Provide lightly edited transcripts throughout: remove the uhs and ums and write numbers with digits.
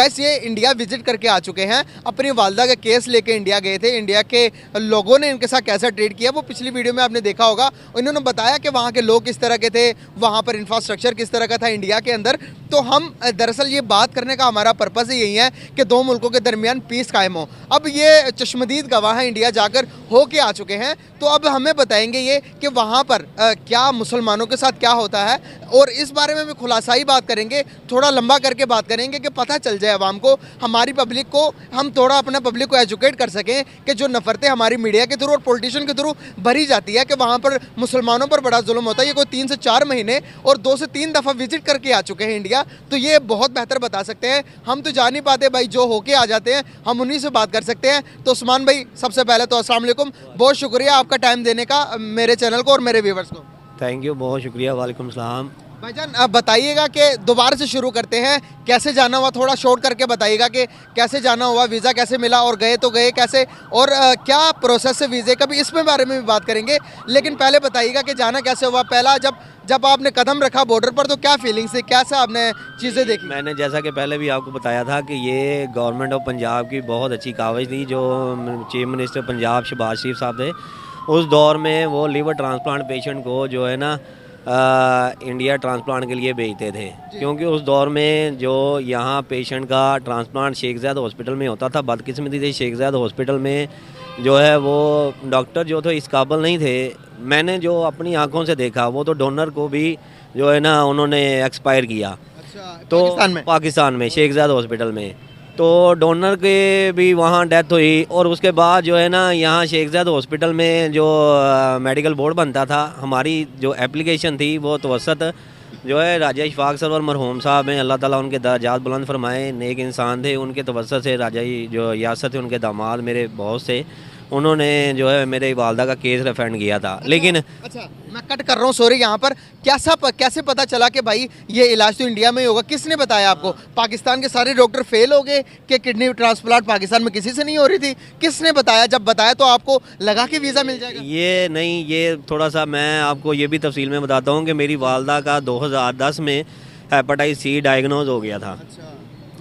Guys ये India visit करके आ चुके हैं, अपनी वालदा का केस लेके इंडिया गए थे। इंडिया के लोगों ने इनके साथ कैसा ट्रीट किया वो पिछली वीडियो में आपने देखा होगा। इन्होंने बताया कि वहाँ के लोग किस तरह के थे, वहाँ पर इंफ्रास्ट्रक्चर किस तरह का था इंडिया के अंदर। तो हम दरअसल ये बात करने का हमारा पर्पज़ ही यही है कि दो मुल्कों के दरमियान पीस कायम हो। अब ये चश्मदीद गवाह हैं, इंडिया जाकर होके आ चुके हैं। तो अब हमें बताएंगे ये कि वहाँ पर क्या मुसलमानों के साथ क्या होता है, और इस बारे में भी खुलासाई बात करेंगे, थोड़ा लंबा करके बात करेंगे कि पता चल जाए आवाम को, हमारी पब्लिक को, हम थोड़ा अपना पब्लिक को एजुकेट कर सकें कि जो नफरतें हमारी मीडिया के थ्रू और पॉलिटिशियन के थ्रू भरी जाती है कि वहाँ पर मुसलमानों पर बड़ा जुल्म होता है। ये कोई 3 से 4 महीने और 2 से 3 दफ़ा विजिट करके आ चुके हैं इंडिया, तो ये बहुत बेहतर बता सकते हैं। हम तो जा नहीं पाते भाई, जो होके आ जाते हैं हम उन्हीं से बात कर सकते हैं। तो उस्मान भाई सबसे पहले तो अस्सलाम वालेकुम, बहुत शुक्रिया आपका टाइम देने का मेरे चैनल को और मेरे व्यूवर्स को। थैंक यू, बहुत शुक्रिया। वालेकुम सलाम। भाईजान आप बताइएगा कि दोबारा से शुरू करते हैं, कैसे जाना हुआ, थोड़ा शॉर्ट करके बताइएगा कि कैसे जाना हुआ, वीज़ा कैसे मिला और गए तो गए कैसे, और क्या प्रोसेस है वीज़े का भी, इसमें बारे में भी बात करेंगे। लेकिन पहले बताइएगा कि जाना कैसे हुआ, पहला जब आपने कदम रखा बॉर्डर पर तो क्या फीलिंग्स थी, कैसे आपने चीज़ें देखी? मैंने जैसा कि पहले भी आपको बताया था कि ये गवर्नमेंट ऑफ पंजाब की बहुत अच्छी कावज थी। जो चीफ मिनिस्टर पंजाब शहबाज शरीफ साहब थे, उस दौर में वो लीवर ट्रांसप्लांट पेशेंट को जो है ना इंडिया ट्रांसप्लांट के लिए भेजते थे, क्योंकि उस दौर में जो यहाँ पेशेंट का ट्रांसप्लांट शेख ज़ायद हॉस्पिटल में होता था, बदकिस्मती से शेख ज़ायद हॉस्पिटल में जो है वो डॉक्टर जो थे इस काबिल नहीं थे। मैंने जो अपनी आंखों से देखा वो तो डोनर को भी जो है ना उन्होंने एक्सपायर किया। अच्छा, तो पाकिस्तान में शेख ज़ायद हॉस्पिटल में तो डोनर के भी वहाँ डेथ हुई। और उसके बाद जो है ना यहाँ शेख ज़ायद हॉस्पिटल में जो मेडिकल बोर्ड बनता था, हमारी जो एप्लीकेशन थी वो तवसत जो है राजा इशफाक सरवर मरहूम साहब हैं, अल्लाह ताला उनके दर्जात बुलंद फरमाए, नेक इंसान थे। उनके तवसत से राजा जो यासत थे उनके दामाद मेरे बहुत से, उन्होंने जो है मेरे वालदा का केस रेफरेंड किया था। लेकिन अच्छा मैं कट कर रहा हूँ, सॉरी। यहाँ पर कैसे पता चला कि भाई ये इलाज तो इंडिया में ही होगा, किसने बताया आपको? पाकिस्तान के सारे डॉक्टर फेल हो गए कि किडनी ट्रांसप्लांट पाकिस्तान में किसी से नहीं हो रही थी? किसने बताया? जब बताया तो आपको लगा कि वीज़ा मिल जाएगा? ये नहीं, ये थोड़ा सा मैं आपको ये भी तफसील में बताता हूँ कि मेरी वालदा का 2010 में हेपेटाइटिस सी डायग्नोज हो गया था।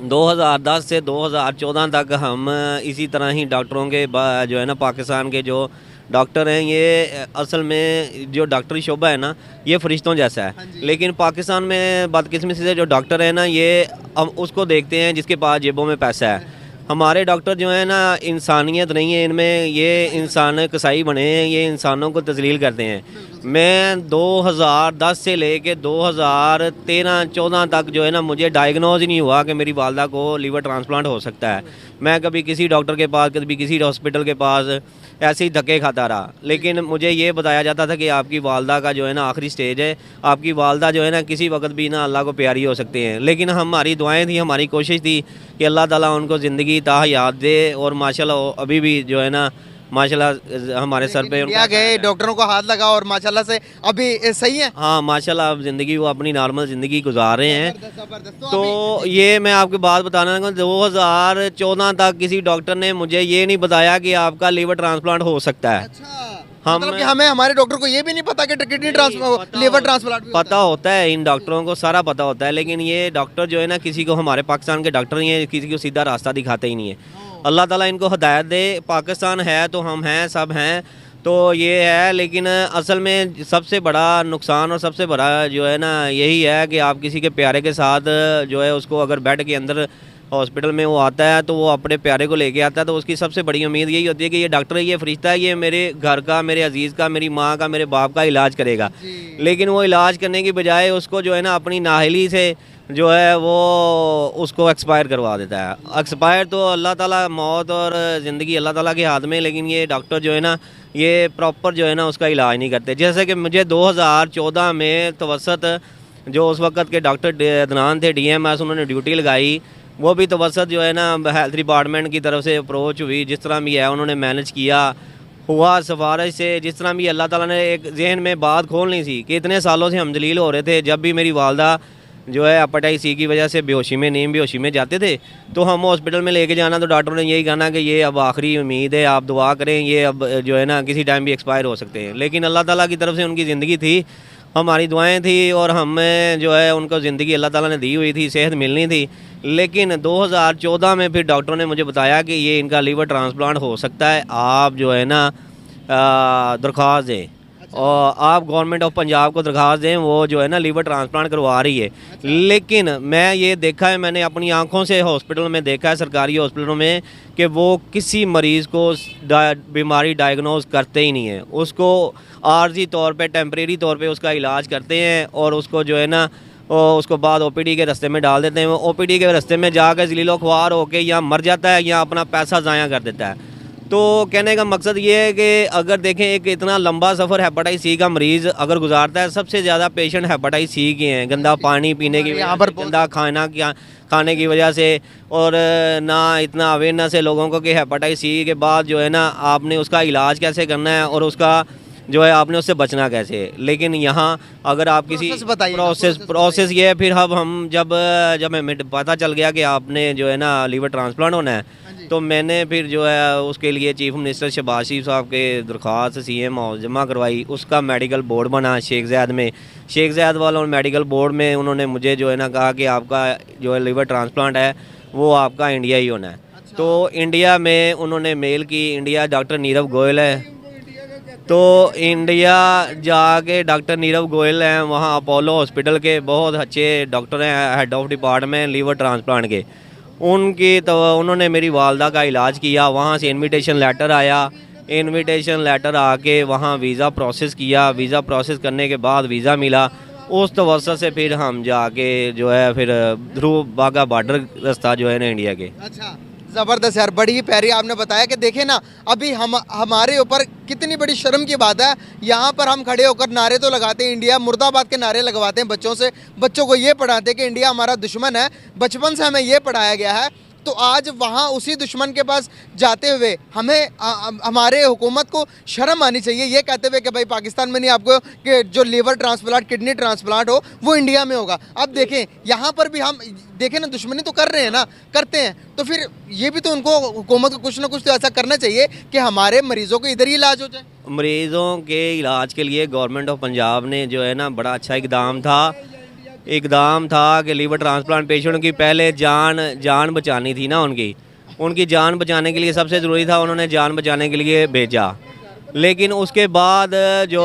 2010 से 2014 तक हम इसी तरह ही डॉक्टरों के जो है ना पाकिस्तान के जो डॉक्टर हैं, ये असल में जो डॉक्टरी शोबा है ना ये फरिश्तों जैसा है। लेकिन पाकिस्तान में बदकिस्मती से जो डॉक्टर है ना ये हम उसको देखते हैं जिसके पास जेबों में पैसा है। हमारे डॉक्टर जो है ना इंसानियत नहीं है इनमें, ये इंसान कसाई बने हैं, ये इंसानों को तजलील करते हैं। मैं 2010 से लेके 2013-14 तक जो है ना मुझे डायग्नोज ही नहीं हुआ कि मेरी वालदा को लीवर ट्रांसप्लांट हो सकता है। मैं कभी किसी डॉक्टर के पास, कभी किसी हॉस्पिटल के पास ऐसे ही धक्के खाता रहा। लेकिन मुझे ये बताया जाता था कि आपकी वालदा का जो है ना आखिरी स्टेज है, आपकी वालदा जो है ना किसी वक्त भी ना अल्लाह को प्यारी हो सकते हैं। लेकिन हमारी दुआएं थी, हमारी कोशिश थी कि अल्लाह ताला उनको ज़िंदगी ताहयात दे, और माशाल्लाह अभी भी जो है ना माशाल्लाह हमारे सर पे इंडिया गए, डॉक्टरों को हाथ लगा और माशाल्लाह से अभी सही है। हाँ माशाल्लाह अब ज़िंदगी वो अपनी नॉर्मल ज़िंदगी गुजार रहे हैं। जबरदस्त। तो ये मैं आपकी बात बताना चाहूँगा, 2014 तक किसी डॉक्टर ने मुझे ये नहीं बताया कि आपका लीवर ट्रांसप्लांट हो सकता है। अच्छा, मतलब कि हमें हमारे डॉक्टर को ये भी नहीं पता कि किडनी ट्रांसप्लांट, लीवर ट्रांसप्लांट पता होता है, इन डॉक्टरों को सारा पता होता है। लेकिन ये डॉक्टर जो है ना किसी को, हमारे पाकिस्तान के डॉक्टर ही हैं, किसी को सीधा रास्ता दिखाते ही नहीं है। अल्लाह ताला इनको हिदायत दे। पाकिस्तान है तो हम हैं, सब हैं, तो ये है। लेकिन असल में सबसे बड़ा नुकसान और सबसे बड़ा जो है ना यही है कि आप किसी के प्यारे के साथ जो है उसको अगर बेड के अंदर हॉस्पिटल में वो आता है तो वो अपने प्यारे को लेके आता है, तो उसकी सबसे बड़ी उम्मीद यही होती है कि ये डॉक्टर, ये फरिश्ता है, ये मेरे घर का, मेरे अजीज़ का, मेरी माँ का, मेरे बाप का इलाज करेगा। लेकिन वो इलाज करने की बजाय उसको जो है ना अपनी नाहली से जो है वो उसको एक्सपायर करवा देता है। एक्सपायर तो अल्लाह ताला, मौत और ज़िंदगी अल्लाह ताला के हाथ में, लेकिन ये डॉक्टर जो है ना ये प्रॉपर जो है ना उसका इलाज नहीं करते। जैसे कि मुझे 2014 में तवसत जो उस वक़्त के डॉक्टर अदनान थे DMS, उन्होंने ड्यूटी लगाई, वो भी तवसत जो है ना हेल्थ डिपार्टमेंट की तरफ से अप्रोच हुई। जिस तरह भी है उन्होंने मैनेज किया, हुआ सिफारिश से। जिस तरह भी अल्लाह ताला ने एक जहन में बात खोलनी थी कि इतने सालों से हम जलील हो रहे थे। जब भी मेरी वालदा जो है हेपेटाइटिस सी की वजह से बेहोशी में, नीम बेहोशी में जाते थे, तो हम हॉस्पिटल में लेके जाना तो डॉक्टरों ने यही कहना कि ये अब आखिरी उम्मीद है, आप दुआ करें, ये अब जो है ना किसी टाइम भी एक्सपायर हो सकते हैं। लेकिन अल्लाह ताला की तरफ से उनकी ज़िंदगी थी, हमारी दुआएं थी, और हमें जो है उनको ज़िंदगी अल्लाह ताला ने दी हुई थी, सेहत मिलनी थी। लेकिन 2014 में फिर डॉक्टरों ने मुझे बताया कि ये इनका लीवर ट्रांसप्लांट हो सकता है, आप जो है ना दरख्वास्त दें और आप गवर्नमेंट ऑफ पंजाब को दरख्वास्त दें, वो जो है ना लीवर ट्रांसप्लांट करवा रही है। लेकिन मैं ये देखा है, मैंने अपनी आंखों से हॉस्पिटल में देखा है, सरकारी हॉस्पिटलों में, कि वो किसी मरीज़ को बीमारी डायग्नोज करते ही नहीं है। उसको आर्जी तौर पे, टेम्परेरी तौर पे उसका इलाज करते हैं और उसको जो है ना उसको बाद ओपीडी के रास्ते में डाल देते हैं। वो ओपीडी के रास्ते में जाकर जलीलो ख्वार होकर या मर जाता है या अपना पैसा ज़ाया कर देता है। तो कहने का मकसद ये है कि अगर देखें एक इतना लंबा सफ़र हेपेटाइटिस सी का मरीज़ अगर गुजारता है, सबसे ज़्यादा पेशेंट हेपेटाइटिस सी के हैं, गंदा पानी पीने की वजह से, गंदा खाने की वजह से, और ना इतना अवेयरनेस है लोगों को कि हेपेटाइटिस सी के बाद जो है ना आपने उसका इलाज कैसे करना है और उसका जो है आपने उससे बचना कैसे है। लेकिन यहाँ अगर आप किसी प्रोसेस ये है, फिर अब हम जब हमें पता चल गया कि आपने जो है ना लीवर ट्रांसप्लांट होना है, तो मैंने फिर जो है उसके लिए चीफ मिनिस्टर शहबाज शरीफ साहब के दरख्वास्त CM जमा करवाई। उसका मेडिकल बोर्ड बना शेख ज़ायद में। शेख ज़ायद वालों मेडिकल बोर्ड में उन्होंने मुझे जो है ना कहा कि आपका जो है लीवर ट्रांसप्लांट है वो आपका इंडिया ही होना है। तो इंडिया में उन्होंने मेल की, इंडिया डॉक्टर नीरव गोयल है, तो इंडिया जाके डॉक्टर नीरव गोयल हैं, वहाँ अपोलो हॉस्पिटल के बहुत अच्छे डॉक्टर हैं, head of department liver transplant के। उनकी तो उन्होंने मेरी वालदा का इलाज किया। वहाँ से इनविटेशन लेटर आया, इनविटेशन लेटर आके वहाँ वीज़ा प्रोसेस किया। वीज़ा प्रोसेस करने के बाद वीज़ा मिला। उस तवस्सुत से फिर हम जाके जो है फिर थ्रू बागा बॉर्डर रास्ता जो है ना इंडिया के। अच्छा, ज़बरदस्त यार, बड़ी ही प्यारी आपने बताया कि देखें ना, अभी हमारे ऊपर कितनी बड़ी शर्म की बात है, यहाँ पर हम खड़े होकर नारे तो लगाते हैं, इंडिया मुर्दाबाद के नारे लगवाते हैं बच्चों से, बच्चों को ये पढ़ाते हैं कि इंडिया हमारा दुश्मन है, बचपन से हमें ये पढ़ाया गया है। तो आज वहाँ उसी दुश्मन के पास जाते हुए हमें हमारे हुकूमत को शर्म आनी चाहिए, ये कहते हुए कि भाई पाकिस्तान में नहीं, आपको कि जो लीवर ट्रांसप्लांट, किडनी ट्रांसप्लांट हो वो इंडिया में होगा। अब देखें यहाँ पर भी हम देखें ना, दुश्मनी तो कर रहे हैं ना, करते हैं, तो फिर ये भी तो उनको हुकूमत को कुछ ना कुछ तो ऐसा करना चाहिए कि हमारे मरीज़ों को इधर ही इलाज हो जाए। मरीज़ों के इलाज के लिए गवर्नमेंट ऑफ पंजाब ने जो है ना बड़ा अच्छा इकदाम था कि लीवर ट्रांसप्लांट पेशेंट की पहले जान बचानी थी ना, उनकी जान बचाने के लिए सबसे ज़रूरी था, उन्होंने जान बचाने के लिए भेजा। लेकिन उसके बाद जो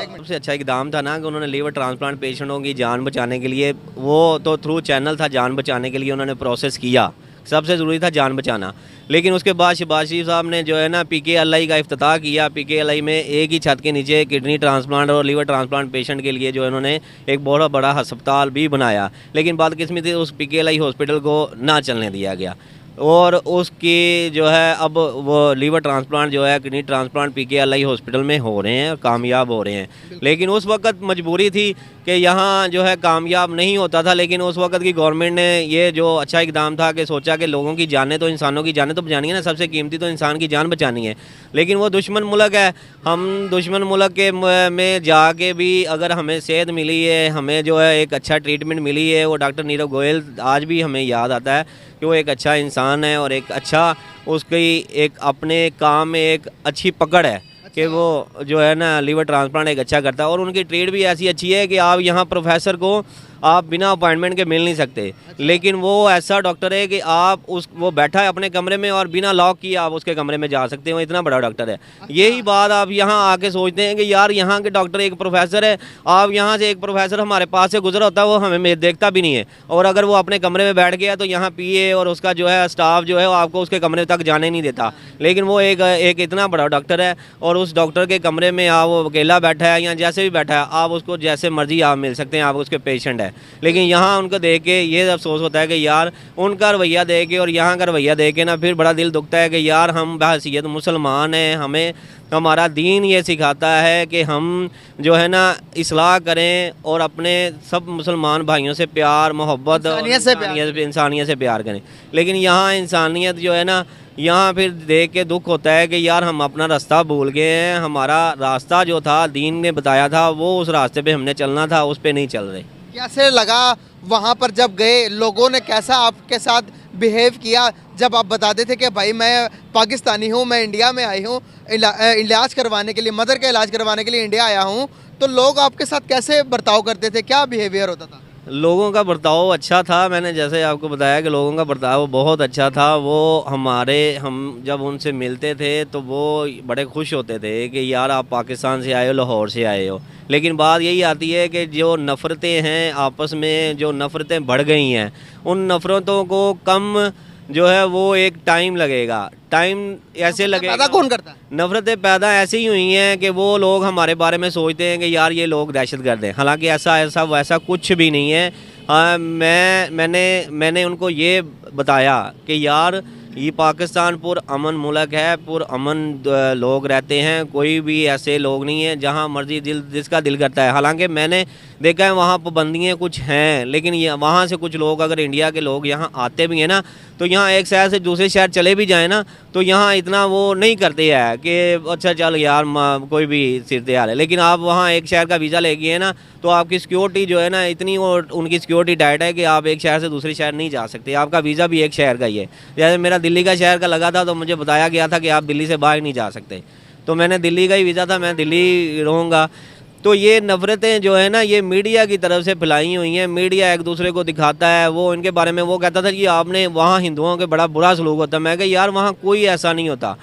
सबसे अच्छा इकदाम था ना कि उन्होंने लीवर ट्रांसप्लांट पेशेंटों की जान बचाने के लिए, वो तो थ्रू चैनल था, जान बचाने के लिए उन्होंने प्रोसेस किया, सबसे ज़रूरी था जान बचाना। लेकिन उसके बाद शहबाज शरीफ साहब ने जो है ना PKLI का इफ्तिताह किया। PKLI में एक ही छत के नीचे किडनी ट्रांसप्लांट और लीवर ट्रांसप्लांट पेशेंट के लिए जो है उन्होंने एक बहुत बड़ा अस्पताल भी बनाया। लेकिन बदकिस्मती उस PKLI हॉस्पिटल को ना चलने दिया गया और उसकी जो है अब वो लीवर ट्रांसप्लांट जो है, किडनी ट्रांसप्लांट PKLI हॉस्पिटल में हो रहे हैं, कामयाब हो रहे हैं। लेकिन उस वक्त मजबूरी थी कि यहाँ जो है कामयाब नहीं होता था। लेकिन उस वक्त की गवर्नमेंट ने ये जो अच्छा इकदाम था कि सोचा कि लोगों की जानें तो, इंसानों की जानें तो बचानी है ना, सबसे कीमती तो इंसान की जान बचानी है। लेकिन वो दुश्मन मुल्क है, हम दुश्मन मुल्क के में जाके भी अगर हमें सेहत मिली है, हमें जो है एक अच्छा ट्रीटमेंट मिली है, वो डॉक्टर नीरव गोयल आज भी हमें याद आता है कि वो एक अच्छा इंसान है और एक अच्छा उसकी एक अपने काम में एक अच्छी पकड़ है कि वो जो है ना लीवर ट्रांसप्लांट एक अच्छा करता है। और उनकी ट्रेड भी ऐसी अच्छी है कि आप यहाँ प्रोफेसर को आप बिना अपॉइंटमेंट के मिल नहीं सकते। लेकिन वो ऐसा डॉक्टर है कि आप वो बैठा है अपने कमरे में और बिना लॉक किए आप उसके कमरे में जा सकते हो, इतना बड़ा डॉक्टर है। यही बात आप यहाँ आके सोचते हैं कि यार यहाँ के डॉक्टर एक प्रोफेसर है, आप यहाँ से एक प्रोफेसर हमारे पास से गुजरा होता है, वो हमें देखता भी नहीं है। और अगर वो अपने कमरे में बैठ गया तो यहाँ PA और उसका जो है स्टाफ जो है वो आपको उसके कमरे तक जाने नहीं देता। लेकिन वो एक इतना बड़ा डॉक्टर है और उस डॉक्टर के कमरे में आप वो अकेला बैठा है या जैसे भी बैठा है, आप उसको जैसे मर्जी आप मिल सकते हैं, आप उसके पेशेंट है। लेकिन यहाँ उनको देख के ये अफसोस होता है कि यार उनका रवैया देख के और यहाँ का रवैया देख के ना फिर बड़ा दिल दुखता है कि यार हम बहैसियत मुसलमान हैं, हमें हमारा दीन ये सिखाता है कि हम जो है ना इस्लाह करें और अपने सब मुसलमान भाइयों से प्यार मोहब्बत इंसानियत से प्यार करें। लेकिन यहाँ इंसानियत जो है ना, यहाँ फिर देख के दुख होता है कि यार हम अपना रास्ता भूल गए हैं, हमारा रास्ता जो था दीन ने बताया था वो उस रास्ते पे हमने चलना था, उस पे नहीं चल रहे। कैसे लगा वहाँ पर जब गए, लोगों ने कैसा आपके साथ बिहेव किया जब आप बताते थे कि भाई मैं पाकिस्तानी हूँ, मैं इंडिया में आई हूँ इलाज करवाने के लिए, मदर का इलाज करवाने के लिए इंडिया आया हूँ, तो लोग आपके साथ कैसे बर्ताव करते थे, क्या बिहेवियर होता था? लोगों का बर्ताव अच्छा था। मैंने जैसे आपको बताया कि लोगों का बर्ताव बहुत अच्छा था। वो हम जब उनसे मिलते थे तो वो बड़े खुश होते थे कि यार आप पाकिस्तान से आए हो, लाहौर से आए हो। लेकिन बात यही आती है कि जो नफ़रतें हैं आपस में, जो नफ़रतें बढ़ गई हैं, उन नफ़रतों को कम जो है वो एक टाइम लगेगा। टाइम ऐसे लगेगा। पैदा कौन करता है? नफ़रतें पैदा ऐसी ही हुई हैं कि वो लोग हमारे बारे में सोचते हैं कि यार ये लोग दहशतगर्द हैं। हालांकि ऐसा ऐसा वैसा कुछ भी नहीं है। मैंने उनको ये बताया कि यार ये पाकिस्तान पुरअमन मुल्क है, पुरअमन लोग रहते हैं, कोई भी ऐसे लोग नहीं है जहाँ मर्जी जिसका दिल करता है। हालांकि मैंने देखा है वहाँ पाबंदियाँ कुछ हैं, लेकिन ये वहाँ से कुछ लोग अगर इंडिया के लोग यहाँ आते भी हैं ना, तो यहाँ एक शहर से दूसरे शहर चले भी जाए ना, तो यहाँ इतना वो नहीं करते हैं कि अच्छा चल यार कोई भी सिर तैयार है। लेकिन आप वहाँ एक शहर का वीज़ा लेके है ना, तो आपकी सिक्योरिटी जो है ना इतनी, और उनकी सिक्योरिटी टाइट है कि आप एक शहर से दूसरे शहर नहीं जा सकते। आपका वीज़ा भी एक शहर का ही है। जैसे मेरा दिल्ली का शहर का लगा था तो मुझे बताया गया था कि आप दिल्ली से बाहर नहीं जा सकते, तो मैंने दिल्ली का ही वीज़ा था, मैं दिल्ली रहूँगा। तो ये नफ़रतें जो है ना ये मीडिया की तरफ से फैलाई हुई हैं। मीडिया एक दूसरे को दिखाता है, वो इनके बारे में वो कहता था कि आपने वहाँ हिंदुओं के बड़ा बुरा सलूक होता है। मैं कहा यार वहाँ कोई ऐसा नहीं होता।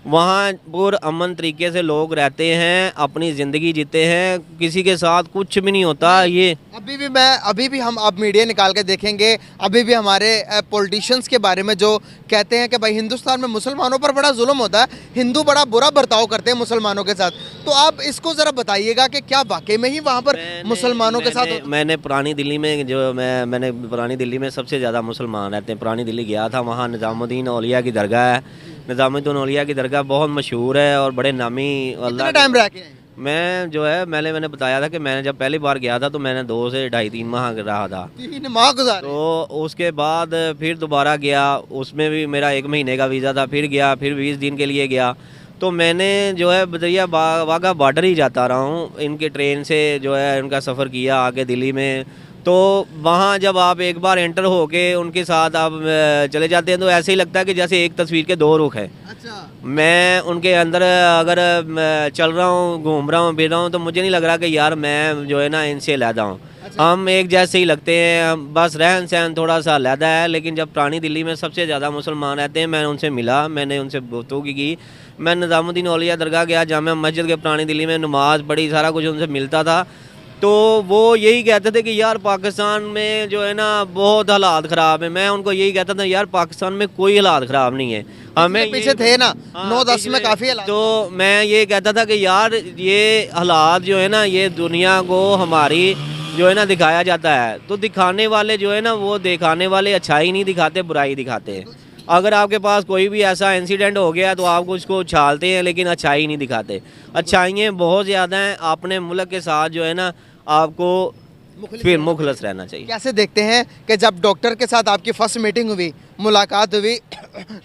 वहाँ पुरअमन तरीके से लोग रहते हैं, अपनी ज़िंदगी जीते हैं, किसी के साथ कुछ भी नहीं होता। ये अभी भी हम अब मीडिया निकाल के देखेंगे, अभी भी हमारे पॉलिटिशियंस के बारे में जो कहते हैं कि भाई हिंदुस्तान में मुसलमानों पर बड़ा जुल्म होता है, हिंदू बड़ा बुरा बर्ताव करते हैं मुसलमानों के साथ। तो आप इसको ज़रा बताइएगा कि क्या वाकई में ही वहाँ पर मुसलमानों के साथ मैंने पुरानी दिल्ली में जो मैंने पुरानी दिल्ली में सबसे ज़्यादा मुसलमान रहते हैं। पुरानी दिल्ली गया था, वहाँ निज़ामुद्दीन औलिया की दरगाह है। निज़ामुद्दीन औलिया की दरगाह बहुत मशहूर है और बड़े नामी। कितना टाइम रह के आए? मैं जो है मैंने बताया था कि मैंने जब पहली बार गया था तो मैंने 2 से ढाई 3 माह रहा था। 3 माह गुजारे? तो उसके बाद फिर दोबारा गया, उसमें भी मेरा 1 महीने का वीज़ा था। फिर गया, फिर 20 दिन के लिए गया। तो मैंने जो है बदरिया वाघा बॉर्डर ही जाता रहा हूँ। इनके ट्रेन से जो है इनका सफ़र किया आगे दिल्ली में। तो वहाँ जब आप एक बार एंटर होके उनके साथ आप चले जाते हैं तो ऐसे ही लगता है कि जैसे एक तस्वीर के 2 रुख हैं। अच्छा। मैं उनके अंदर अगर चल रहा हूँ, घूम रहा हूँ, फिर रहा हूँ, तो मुझे नहीं लग रहा कि यार मैं जो है ना इनसे अलहदा हूँ। हम एक जैसे ही लगते हैं, बस रहन सहन थोड़ा सा अलहदा है। लेकिन जब पुरानी दिल्ली में सबसे ज़्यादा मुसलमान रहते हैं, मैंने उनसे मिला, मैंने उनसे गुफ्तगू की। मैं निज़ामुद्दीन औलिया दरगाह गया, जामिया मस्जिद के पुरानी दिल्ली में नमाज़ पढ़ी, सारा कुछ उनसे मिलता था। तो वो यही कहते थे कि यार पाकिस्तान में जो है ना बहुत हालात ख़राब है। मैं उनको यही कहता था यार पाकिस्तान में कोई हालात ख़राब नहीं है। हमें पीछे थे ना, हाँ, 9-10 में काफ़ी हालात। तो मैं ये कहता था कि यार ये हालात जो है ना ये दुनिया को हमारी जो है ना दिखाया जाता है। तो दिखाने वाले जो है ना वो दिखाने वाले अच्छाई नहीं दिखाते, बुराई दिखाते हैं। अगर आपके पास कोई भी ऐसा इंसिडेंट हो गया तो आप उसको उछालते हैं, लेकिन अच्छाई नहीं दिखाते। अच्छाइयाँ बहुत ज़्यादा हैं। अपने मुल्क के साथ जो है ना आपको फिर मुखलस रहना चाहिए। कैसे देखते हैं कि जब डॉक्टर के साथ आपकी फर्स्ट मीटिंग हुई, मुलाकात हुई,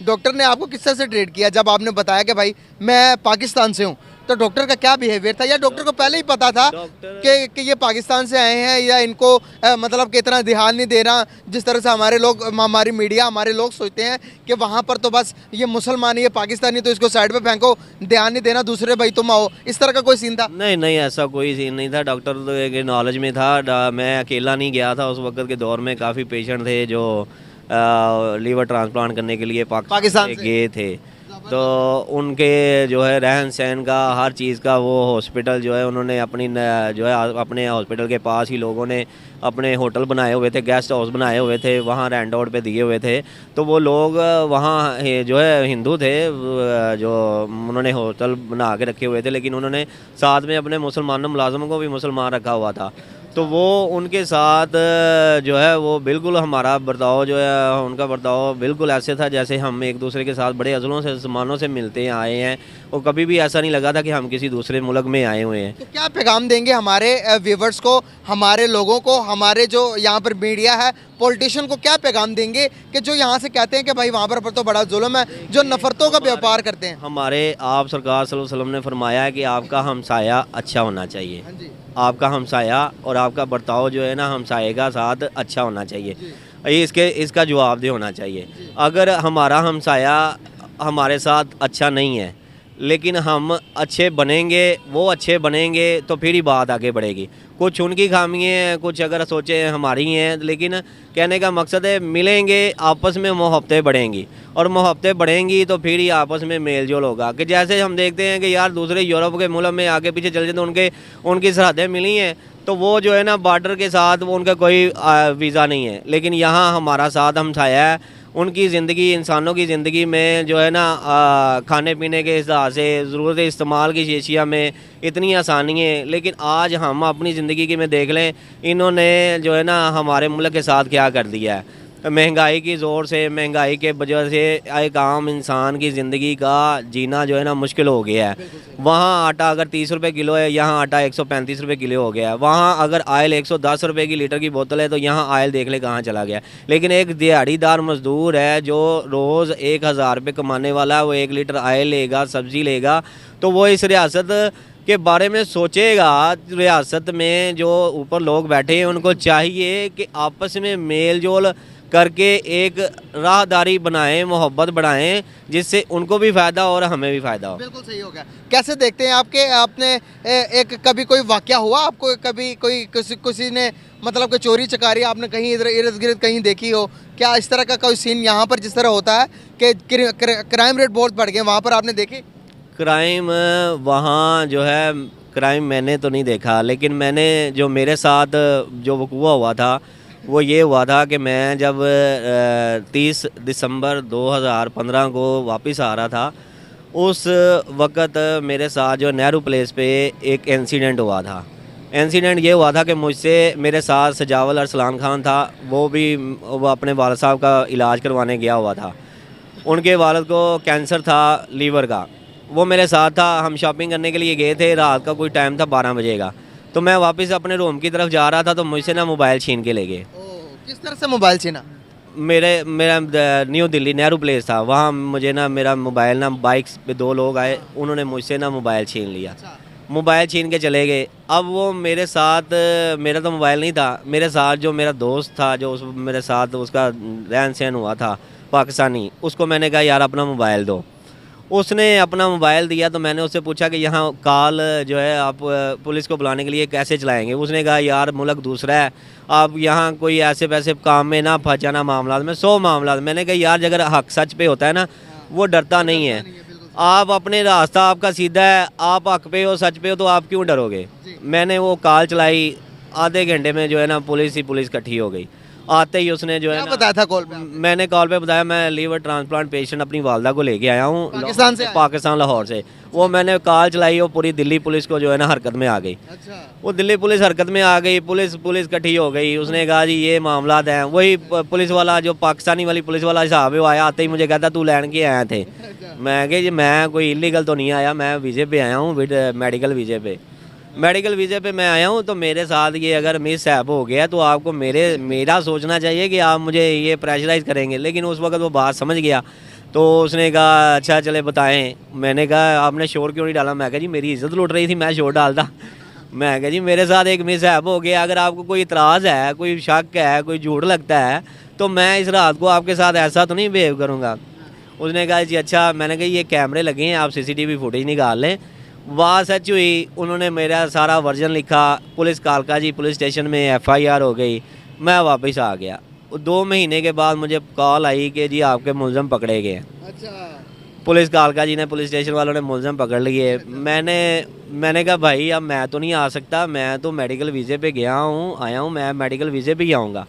डॉक्टर ने आपको किस तरह से ट्रीट किया? जब आपने बताया कि भाई मैं पाकिस्तान से हूँ, तो डॉक्टर का क्या बिहेवियर था? या डॉक्टर को पहले ही पता था कि ये पाकिस्तान से आए हैं, या इनको मतलब कि इतना ध्यान नहीं दे रहा जिस तरह से हमारे लोग, हमारी मीडिया, हमारे लोग सोचते हैं कि वहाँ पर तो बस ये मुसलमान, ये पाकिस्तानी, तो इसको साइड पे फेंको, ध्यान नहीं देना, दूसरे भाई तुम आओ, इस तरह का कोई सीन था? नहीं, ऐसा कोई सीन नहीं था। डॉक्टर के नॉलेज में था। मैं अकेला नहीं गया था। उस वक्त के दौर में काफ़ी पेशेंट थे जो लीवर ट्रांसप्लांट करने के लिए पाकिस्तान से गए थे। तो उनके जो है रहन सहन का, हर चीज़ का, वो हॉस्पिटल जो है उन्होंने अपनी जो है अपने हॉस्पिटल के पास ही लोगों ने अपने होटल बनाए हुए थे, गेस्ट हाउस बनाए हुए थे, वहाँ रेंट आउट पे दिए हुए थे। तो वो लोग वहाँ जो है हिंदू थे, जो उन्होंने होटल बना के रखे हुए थे, लेकिन उन्होंने साथ में अपने मुसलमानों मुलाजमों को भी मुसलमान रखा हुआ था। तो वो उनके साथ जो है वो बिल्कुल हमारा बर्ताव जो है, उनका बर्ताव बिल्कुल ऐसे था जैसे हम एक दूसरे के साथ बड़े अज़लों से ज़मानों से मिलते आए हैं, और कभी भी ऐसा नहीं लगा था कि हम किसी दूसरे मुल्क में आए हुए हैं। तो क्या पैगाम देंगे हमारे व्यूवर्स को, हमारे लोगों को, हमारे जो यहाँ पर मीडिया है, पॉलिटिशियन को क्या पैगाम देंगे कि जो यहाँ से कहते हैं कि भाई वहाँ पर तो बड़ा जुल्म है, जो नफरतों का व्यापार करते हैं? हमारे आप सरकार सल्लल्लाहु अलैहि वसल्लम ने फरमाया है कि आपका हमसाया अच्छा होना चाहिए। आपका हमसाया और आपका बर्ताव जो है ना हमसाये का साथ अच्छा होना चाहिए। इसका जवाबदेह होना चाहिए। अगर हमारा हमसाया हमारे साथ अच्छा नहीं है, लेकिन हम अच्छे बनेंगे, वो अच्छे बनेंगे तो फिर ही बात आगे बढ़ेगी। कुछ उनकी खामियाँ हैं, कुछ अगर सोचे हमारी हैं, लेकिन कहने का मकसद है मिलेंगे, आपस में मोहब्बतें बढ़ेंगी, और मोहब्बतें बढ़ेंगी तो फिर ही आपस में मेल जोल होगा। कि जैसे हम देखते हैं कि यार दूसरे यूरोप के मुल्क में आगे पीछे चले जाते तो उनकी सरहदें मिली हैं, तो वो जो है ना बॉर्डर के साथ वो उनका कोई वीज़ा नहीं है, लेकिन यहाँ हमारा साथ हमसाया है। उनकी ज़िंदगी, इंसानों की ज़िंदगी में जो है ना खाने पीने के हिसाब से ज़रूरत इस्तेमाल की एशिया में इतनी आसानी है, लेकिन आज हम अपनी ज़िंदगी की में देख लें इन्होंने जो है ना हमारे मुल्क के साथ क्या कर दिया है। महंगाई की ज़ोर से, महंगाई के वजह से एक आम इंसान की ज़िंदगी का जीना जो है ना मुश्किल हो गया है। वहाँ आटा अगर 30 रुपये किलो है, यहाँ आटा 135 रुपये किलो हो गया है। वहाँ अगर आयल 110 रुपये की लीटर की बोतल है तो यहाँ आयल देख ले कहाँ चला गया। लेकिन एक दिहाड़ीदार मज़दूर है जो रोज़ 1000 रुपये कमाने वाला है, वो 1 लीटर आयल लेगा, सब्ज़ी लेगा, तो वो इस रियासत के बारे में सोचेगा। रियासत में जो ऊपर लोग बैठे हैं उनको चाहिए कि आपस में मेल जोल करके एक राहदारी बनाएं, मोहब्बत बढ़ाएं, जिससे उनको भी फ़ायदा हो और हमें भी फ़ायदा हो। बिल्कुल सही हो गया। कैसे देखते हैं आपने एक कभी कोई वाकया हुआ आपको, कभी कोई किसी ने मतलब कि चोरी चकारी आपने कहीं इधर इर्द गिर्द कहीं देखी हो? क्या इस तरह का कोई सीन यहाँ पर जिस तरह होता है कि क्राइम रेट बहुत बढ़ गए, वहाँ पर आपने देखे? क्राइम वहाँ जो है, क्राइम मैंने तो नहीं देखा, लेकिन मैंने जो मेरे साथ जो वक़ूआ हुआ था वो ये हुआ था कि मैं जब 30 दिसंबर 2015 को वापस आ रहा था, उस वक़्त मेरे साथ जो नेहरू प्लेस पे एक इंसिडेंट हुआ था। इंसिडेंट ये हुआ था कि मुझसे मेरे साथ सजावल अरसलान खान था, वो अपने वालिद साहब का इलाज करवाने गया हुआ था। उनके वालिद को कैंसर था लीवर का, वो मेरे साथ था। हम शॉपिंग करने के लिए गए थे, रात का कोई टाइम था 12 बजे का, तो मैं वापस अपने रूम की तरफ जा रहा था तो मुझसे ना मोबाइल छीन के ले गए। किस तरह से मोबाइल छीना? मेरा न्यू दिल्ली नेहरू प्लेस था, वहाँ मुझे ना मेरा मोबाइल ना बाइक्स पे 2 लोग आए, उन्होंने मुझसे ना मोबाइल छीन लिया। मोबाइल छीन के चले गए। अब वो मेरे साथ, मेरा तो मोबाइल नहीं था, मेरे साथ जो मेरा दोस्त था जो मेरे साथ उसका रहन सहन हुआ था पाकिस्तानी, उसको मैंने कहा यार अपना मोबाइल दो। उसने अपना मोबाइल दिया तो मैंने उससे पूछा कि यहाँ कॉल जो है आप पुलिस को बुलाने के लिए कैसे चलाएंगे? उसने कहा यार मुल्क दूसरा है, आप यहाँ कोई ऐसे वैसे काम में ना फंस जाना, मामला में 100 मामला। मैंने कहा यार अगर हक सच पे होता है ना, वो डरता नहीं है। आप अपने रास्ता आपका सीधा है, आप हक पे हो, सच पे हो, तो आप क्यों डरोगे? मैंने वो कॉल चलाई, आधे घंटे में जो है ना पुलिस इकट्ठी हो गई। आते ही उसने जो है बताया था कॉल पे? मैंने कॉल पे बताया मैं लीवर ट्रांसप्लांट पेशेंट अपनी वालदा को लेके आया हूँ पाकिस्तान लाहौर से। वो मैंने कॉल चलाई, वो पूरी दिल्ली पुलिस को जो है ना हरकत में आ गई। अच्छा। वो दिल्ली पुलिस हरकत में आ गई, पुलिस इकट्ठी हो गई। उसने कहा जी ये मामला हैं। वही पुलिस वाला जो पाकिस्तानी वाली पुलिस वाला हिसाब है, वो आया, आते ही मुझे कहता तू लैंड के आया थे। मैं कहा जी मैं कोई इलीगल तो नहीं आया, मैं वीज़े पे आया हूँ, विद मेडिकल वीज़े पे मैं आया हूँ। तो मेरे साथ ये अगर मिसहैप हो गया तो आपको मेरा सोचना चाहिए कि आप मुझे ये प्रेशराइज़ करेंगे। लेकिन उस वक्त वो बात समझ गया, तो उसने कहा अच्छा चले बताएं। मैंने कहा आपने शोर क्यों नहीं डाला? मैं कहा जी मेरी इज़्ज़त लुट रही थी, मैं शोर डालता। मैं कहा जी मेरे साथ एक मिसहैप हो गया, अगर आपको कोई इतराज़ है, कोई शक है, कोई झूठ लगता है, तो मैं इस रात को आपके साथ ऐसा तो नहीं बिहेव करूँगा। उसने कहा जी अच्छा। मैंने कहा ये कैमरे लगे हैं, आप CCTV फुटेज निकाल लें। वाह सच हुई, उन्होंने मेरा सारा वर्जन लिखा, पुलिस कालका जी पुलिस स्टेशन में FIR हो गई। मैं वापस आ गया। 2 महीने के बाद मुझे कॉल आई कि जी आपके मुलज़म पकड़े गए। अच्छा। पुलिस कालका जी ने, पुलिस स्टेशन वालों ने मुलज़म पकड़ लिए। मैंने कहा भाई अब मैं तो नहीं आ सकता, मैं तो मेडिकल वीज़े पे आया हूँ, मैं मेडिकल वीज़े पे ही आऊँगा।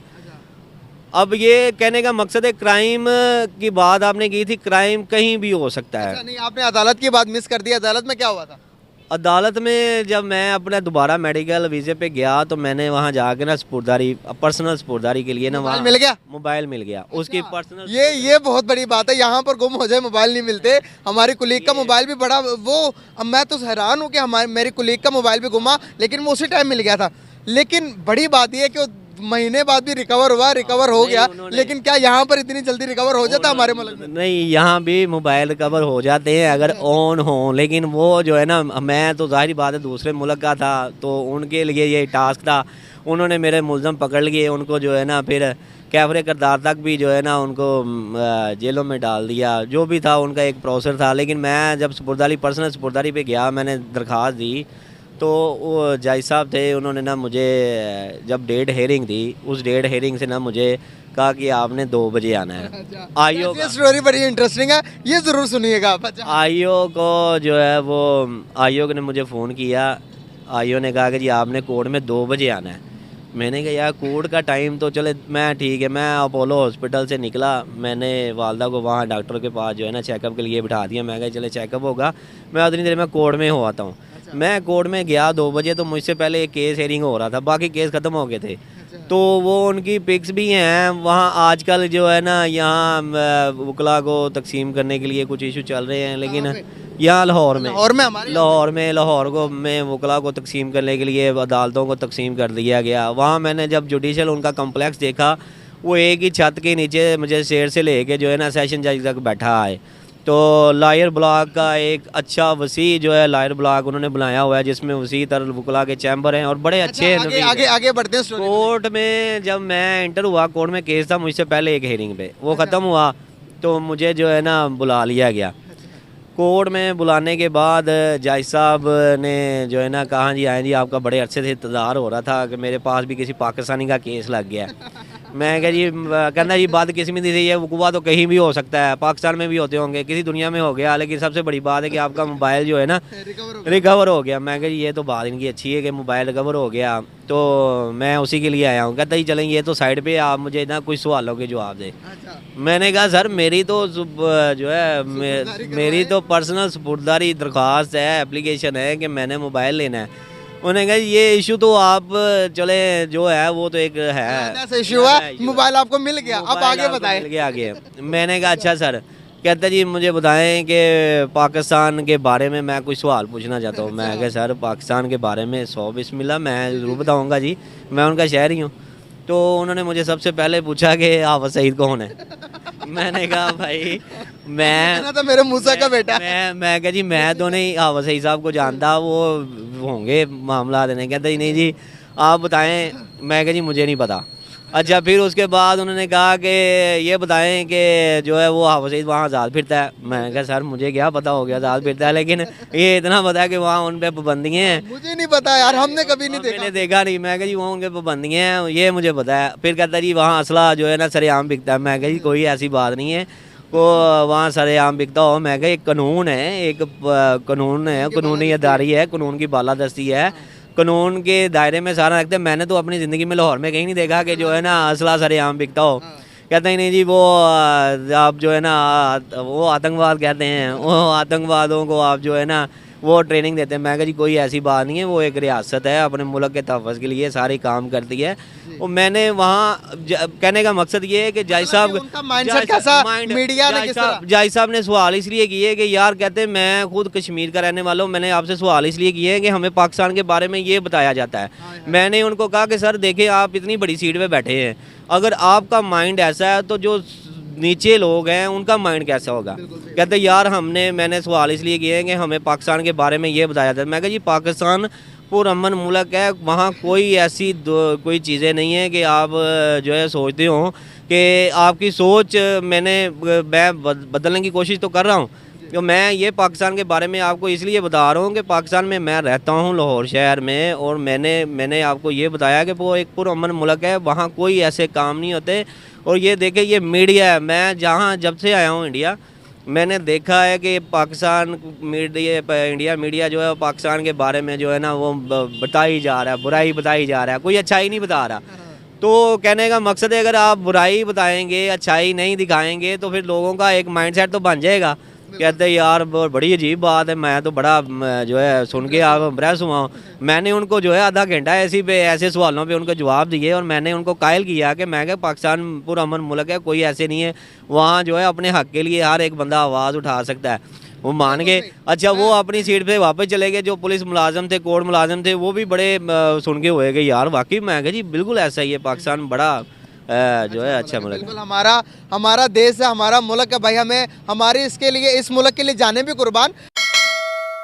अब ये कहने का मकसद है, क्राइम की बात आपने की थी, क्राइम कहीं भी हो सकता है। अच्छा, नहीं आपने अदालत की बात मिस कर दी। अदालत में क्या हुआ था? अदालत में जब मैं अपने दोबारा मेडिकल वीज़े पे गया तो मैंने वहाँ जाके ना पर्सनल स्पुर्दारी के लिए ना वहाँ मोबाइल मिल गया। अच्छा। उसकी पर्सनल ये बहुत बड़ी बात है, यहाँ पर गुम हो जाए मोबाइल नहीं मिलते। हमारी कुलीग का मोबाइल भी बड़ा वो, मैं तो हैरान हूँ कि मेरी कुलीग का मोबाइल भी गुमा, लेकिन वो उसी टाइम मिल गया था। लेकिन बड़ी बात यह है कि महीने बाद भी रिकवर हो गया। लेकिन क्या यहाँ पर इतनी जल्दी रिकवर हो जाता हमारे मुल्क में? नहीं, यहाँ भी मोबाइल रिकवर हो जाते हैं अगर ऑन हो। लेकिन वो जो है ना, मैं तो जाहिर बात है दूसरे मुल्क का था, तो उनके लिए ये टास्क था। उन्होंने मेरे मुलज़म पकड़ लिए, उनको जो है ना फिर कैफरे करदार तक भी जो है ना उनको जेलों में डाल दिया। जो भी था उनका एक प्रोसेस था, लेकिन मैं जब सपुर्दारी पर्सनल सपुर्दारी पे गया, मैंने दरख्वास्त दी, तो वो जज साहब थे, उन्होंने ना मुझे जब डेट हेयरिंग थी, उस डेट हेयरिंग से ना मुझे कहा कि आपने 2 बजे आना है। आईओ ये स्टोरी बड़ी इंटरेस्टिंग है, ये जरूर सुनिएगा आप। अच्छा। आईओ को जो है वो आईओ ने मुझे फ़ोन किया। आईओ ने कहा कि जी आपने कोर्ट में 2 बजे आना है। मैंने कहा यार कोर्ट का टाइम तो चले, मैं ठीक है। मैं अपोलो हॉस्पिटल से निकला, मैंने वालदा को वहाँ डॉक्टर के पास जो है ना चेकअप के लिए बिठा दिया। मैं कहा चले चेकअप होगा, मैं उतनी देर में कोर्ट में हो आता हूँ। मैं कोर्ट में गया 2 बजे, तो मुझसे पहले एक केस हेयरिंग हो रहा था, बाकी केस ख़त्म हो गए थे। तो वो उनकी पिक्स भी हैं वहाँ। आजकल जो है ना यहाँ वकला को तकसीम करने के लिए कुछ इशू चल रहे हैं, लेकिन यहाँ लाहौर में लाहौर को में वकला को तकसीम करने के लिए अदालतों को तकसीम कर दिया गया। वहाँ मैंने जब जुडिशल उनका कम्प्लेक्स देखा, वो एक ही छत के नीचे मुझे शेर से लेके जो है ना सेशन जज तक बैठा है। तो लायर ब्लॉक का एक अच्छा वसी जो है लायर ब्लॉक उन्होंने बनाया हुआ है, जिसमें वसी तरह वकला के चैम्बर हैं और बड़े अच्छे हैं। आगे बढ़ते हैं। कोर्ट में जब मैं इंटर हुआ, कोर्ट में केस था मुझसे पहले एक हेयरिंग पे, वो ख़त्म हुआ तो मुझे जो है ना बुला लिया गया। कोर्ट में बुलाने के बाद जज साहब ने जो है ना कहा जी आए जी, आपका बड़े अरसे से इंतज़ार हो रहा था कि मेरे पास भी किसी पाकिस्तानी का केस लग गया। मैं कहा जी, कहना जी बदकिस्मती से ये वकूआ तो कहीं भी हो सकता है, पाकिस्तान में भी होते होंगे, किसी दुनिया में हो गया, लेकिन सबसे बड़ी बात है कि आपका मोबाइल जो है ना रिकवर हो गया। मैं कहा जी ये तो बात इनकी अच्छी है कि मोबाइल रिकवर हो गया, तो मैं उसी के लिए आया हूँ। कहता जी चलें ये तो साइड पे, आप मुझे ना कुछ सवालों के जवाब दें। मैंने कहा सर मेरी तो जो है मेरी तो पर्सनल सपुर्दारी दरख्वास्त है, एप्लीकेशन है कि मैंने मोबाइल लेना है। उन्होंने कहा ये इशू तो आप चले जो है वो तो एक है इशू है, मोबाइल आपको मिल गया, अब आगे बताएं। मिल गया आगे। मैंने कहा अच्छा सर। कहता जी मुझे बताएं कि पाकिस्तान के बारे में मैं कुछ सवाल पूछना चाहता हूँ। मैं कहा सर पाकिस्तान के बारे में 100 बिस्मिल्लाह, मैं ज़रूर बताऊँगा जी, मैं उनका शहरी हूँ। तो उन्होंने मुझे सबसे पहले पूछा कि हाफिज़ सईद कौन है। मैंने कहा भाई मैं तो मेरे मूसा का बेटा। मैं कहा जी मैं तो नहीं हाफिज़ सईद साहब को जानता, वो होंगे मामला देने। कहता जी नहीं जी आप बताएं। मैं कहा जी मुझे नहीं पता। अच्छा फिर उसके बाद उन्होंने कहा कि ये बताएं कि जो है वो हाफिज़ सईद वहाँ आज़ाद फिरता है। मैंने कहा सर मुझे क्या पता हो गया आज़ाद फिरता है, लेकिन ये इतना पता है कि वहाँ उन पर पाबंदियाँ हैं। मुझे नहीं पता यार, हमने कभी नहीं देखा। मैंने देखा नहीं। मैं कहा जी वहाँ उनके पाबंदियाँ हैं, ये मुझे पता है। फिर कहता जी वहाँ असला जो है ना सरेआम बिकता है। मैं कहा जी कोई ऐसी बात नहीं है वो वहाँ सरेआम बिकता हो। मैं कहा एक कानून है, एक कानून है, कानूनी अदारी है, कानून की बालादस्ती है, कानून के दायरे में सारा रखते हैं। मैंने तो अपनी ज़िंदगी में लाहौर में कहीं नहीं देखा कि जो है ना असला सरेआम बिकता हो। कहते ही नहीं जी वो आप जो है ना वो आतंकवाद कहते हैं, वो आतंकवादों को आप जो है ना वो ट्रेनिंग देते हैं। मैं कहा जी कोई ऐसी बात नहीं है, वो एक रियासत है, अपने मुल्क के तहफ़्फ़ुज़ के लिए सारी काम करती है। और मैंने वहाँ कहने का मकसद ये है कि जज साहब जज साहब ने सवाल इसलिए किए कि यार कहते हैं मैं खुद कश्मीर का रहने वाला हूँ, मैंने आपसे सवाल इसलिए किए हैं कि हमें पाकिस्तान के बारे में ये बताया जाता है। मैंने उनको कहा कि सर देखिए आप इतनी बड़ी सीट पे बैठे हैं, अगर आपका माइंड ऐसा है तो जो नीचे लोग हैं उनका माइंड कैसा होगा। कहते यार मैंने सवाल इसलिए किए हैं कि हमें पाकिस्तान के बारे में ये बताया जाता है। मैं कहा जी पाकिस्तान पुरअमन मुल्क है, वहाँ कोई ऐसी कोई चीज़ें नहीं है कि आप जो है सोचते हो कि आपकी सोच मैं बदलने की कोशिश तो कर रहा हूँ। तो मैं ये पाकिस्तान के बारे में आपको इसलिए बता रहा हूँ कि पाकिस्तान में मैं रहता हूँ लाहौर शहर में, और मैंने आपको ये बताया कि वो एक पुरअमन मुल्क है, वहाँ कोई ऐसे काम नहीं होते। और ये देखे ये मीडिया है, मैं जहाँ जब से आया हूँ इंडिया मैंने देखा है कि पाकिस्तान इंडिया मीडिया जो है पाकिस्तान के बारे में जो है ना वो बताई जा रहा है, बुराई बताई जा रहा है, कोई अच्छाई नहीं बता रहा। तो कहने का मकसद है अगर आप बुराई बताएंगे, अच्छाई नहीं दिखाएंगे, तो फिर लोगों का एक माइंडसेट तो बन जाएगा। कहते यार बड़ी अजीब बात है, मैं तो बड़ा जो है सुन के आप इम्प्रेस हुआ हूँ। मैंने उनको जो है आधा घंटा ऐसे सवालों पे उनको जवाब दिए, और मैंने उनको कायल किया कि मैं क्या पाकिस्तान पुरअमन मुल्क है, कोई ऐसे नहीं है, वहाँ जो है अपने हक के लिए हर एक बंदा आवाज़ उठा सकता है। वो मान गए। अच्छा वो अपनी सीट पे वापस चले गए। जो पुलिस मुलाजम थे, कोर्ट मुलाजम थे, वो भी बड़े सुन के हुए कि यार वाकई मैं कहा जी बिल्कुल ऐसा ही है, पाकिस्तान बड़ा जो है अच्छा मुल्क। बिल्कुल हमारा देश है, हमारा मुल्क है भाई, हमें हमारे इसके लिए इस मुल्क के लिए जाने भी कुर्बान।